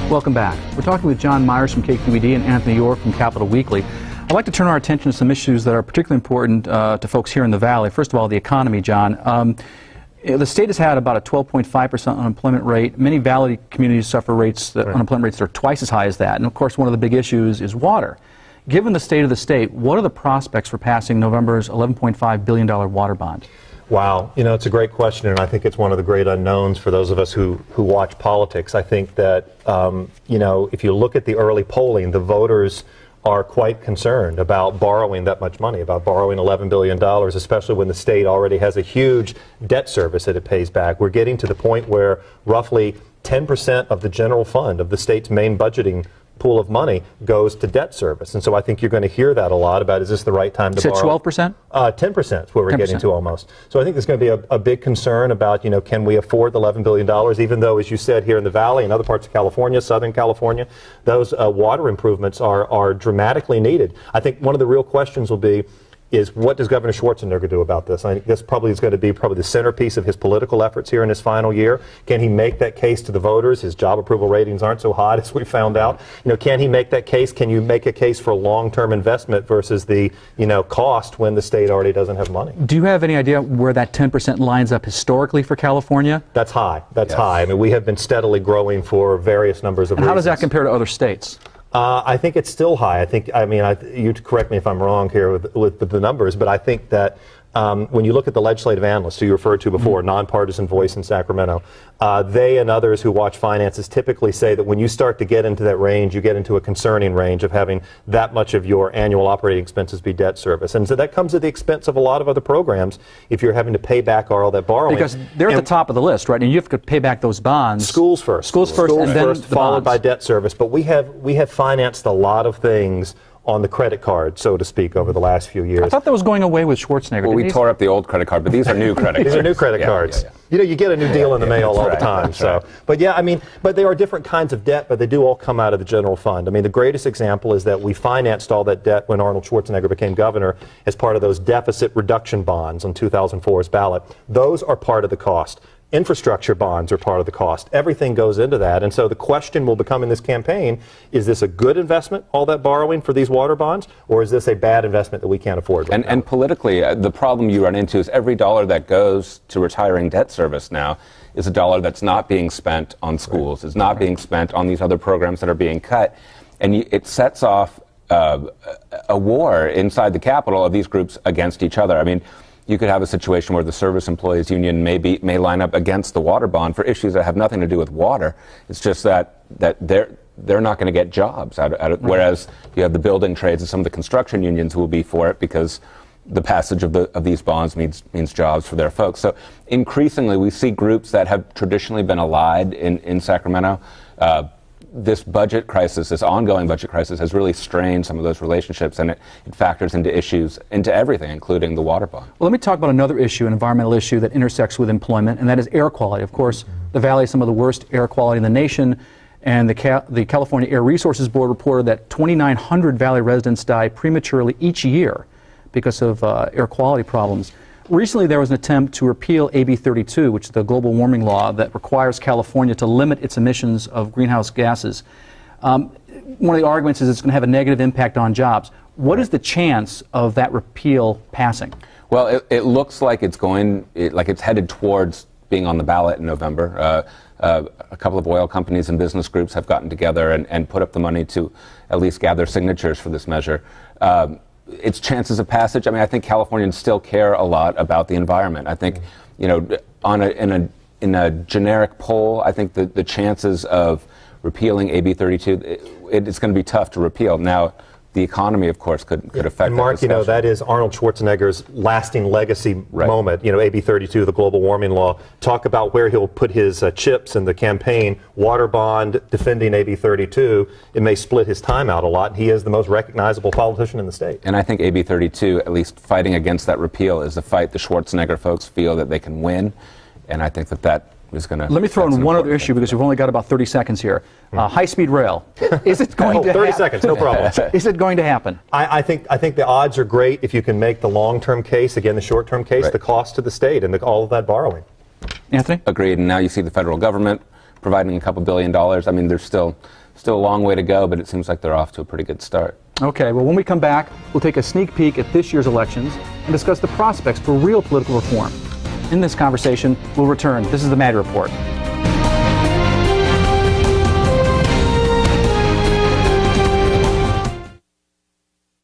Welcome back. We're talking with John Myers from KQED and Anthony York from Capital Weekly. I'd like to turn our attention to some issues that are particularly important to folks here in the Valley. First of all, the economy, John. The state has had about a 12.5% unemployment rate. Many Valley communities suffer unemployment rates that are twice as high as that. And of course, one of the big issues is water. Given the state of the state, what are the prospects for passing November's $11.5 billion water bond? Wow, you know, it's a great question, and I think it's one of the great unknowns for those of us who watch politics. I think that, you know, if you look at the early polling, the voters are quite concerned about borrowing that much money, about borrowing $11 billion, especially when the state already has a huge debt service that it pays back. We're getting to the point where roughly 10% of the general fund of the state's main budgeting pool of money goes to debt service. And so I think you're going to hear that a lot about, is this the right time to borrow? 12%? 10% is where we're 10%. Getting to almost. So I think there's going to be a big concern about, you know, can we afford the $11 billion, even though, as you said, here in the Valley and other parts of California, Southern California, those water improvements are dramatically needed. I think one of the real questions will be, is what does Governor Schwarzenegger do about this? I think this probably is going to be the centerpiece of his political efforts here in his final year. Can he make that case to the voters? His job approval ratings aren't so hot, as we found out. You know, can he make that case? Can you make a case for long-term investment versus the, you know, cost when the state already doesn't have money? Do you have any idea where that 10% lines up historically for California? That's high. That's high. I mean, we have been steadily growing for various numbers of reasons. How does that compare to other states? I think it's still high. You correct me if I'm wrong here with the numbers, but I think that when you look at the legislative analysts who you referred to before, nonpartisan voice in Sacramento, they and others who watch finances typically say that when you start to get into that range, you get into a concerning range of having that much of your annual operating expenses be debt service. And so that comes at the expense of a lot of other programs if you're having to pay back all that borrowing. Because they're at the top of the list, right? And you have to pay back those bonds. Schools first. Schools first, and then the followed bonds. by debt service. But we have financed a lot of things on the credit card, so to speak, over the last few years. I thought that was going away with Schwarzenegger. Well, we tore up the old credit card, but these are new credit cards. These are new credit cards. Yeah. You know, you get a new deal in the mail all the time. Right. But yeah, I mean, but there are different kinds of debt, but they do all come out of the general fund. I mean, the greatest example is that we financed all that debt when Arnold Schwarzenegger became governor as part of those deficit reduction bonds on 2004's ballot. Those are part of the cost. Infrastructure bonds are part of the cost. Everything goes into that. And so the question will become in this campaign, is this a good investment, all that borrowing for these water bonds, or is this a bad investment that we can't afford? And politically, the problem you run into is every dollar that goes to retiring debt service now is a dollar that's not being spent on schools, is not being spent on these other programs that are being cut. And it sets off a war inside the Capitol of these groups against each other. I mean, you could have a situation where the Service Employees Union may line up against the water bond for issues that have nothing to do with water. It's just that they're not going to get jobs out of whereas you have the building trades and some of the construction unions who will be for it because the passage of these bonds means jobs for their folks. So increasingly we see groups that have traditionally been allied in Sacramento. This budget crisis, this ongoing budget crisis, has really strained some of those relationships, and it factors into issues, into everything, including the water bond. Well, let me talk about another issue, an environmental issue that intersects with employment, and that is air quality. Of course, the Valley has some of the worst air quality in the nation, and the California Air Resources Board reported that 2,900 Valley residents die prematurely each year because of air quality problems. Recently, there was an attempt to repeal AB 32, which is the global warming law that requires California to limit its emissions of greenhouse gases. One of the arguments is it's going to have a negative impact on jobs. What is the chance of that repeal passing? Well, it looks like it's headed towards being on the ballot in November. A couple of oil companies and business groups have gotten together and put up the money to at least gather signatures for this measure. Its chances of passage, I mean, I think Californians still care a lot about the environment. I think, you know, in a generic poll, I think the chances of repealing AB 32, it's going to be tough to repeal. Now, the economy, of course, could affect and Mark, you know, that is Arnold Schwarzenegger's lasting legacy moment, you know, AB 32, the global warming law. Talk about where he'll put his chips in the campaign, water bond, defending AB 32. It may split his time out a lot. He is the most recognizable politician in the state. And I think AB 32, at least fighting against that repeal, is a fight the Schwarzenegger folks feel that they can win. And I think that is going to... Let me throw in one other issue because we've only got about 30 seconds here. High-speed rail. Is it going to 30 seconds, no problem. Is it going to happen? I think the odds are great if you can make the long-term case, again, the short-term case, the cost to the state and all of that borrowing. Anthony? Agreed. And now you see the federal government providing a couple $1 billion. I mean, there's still a long way to go, but it seems like they're off to a pretty good start. Okay, well, when we come back, we'll take a sneak peek at this year's elections and discuss the prospects for real political reform. In this conversation, we'll return. This is the Maddy Report.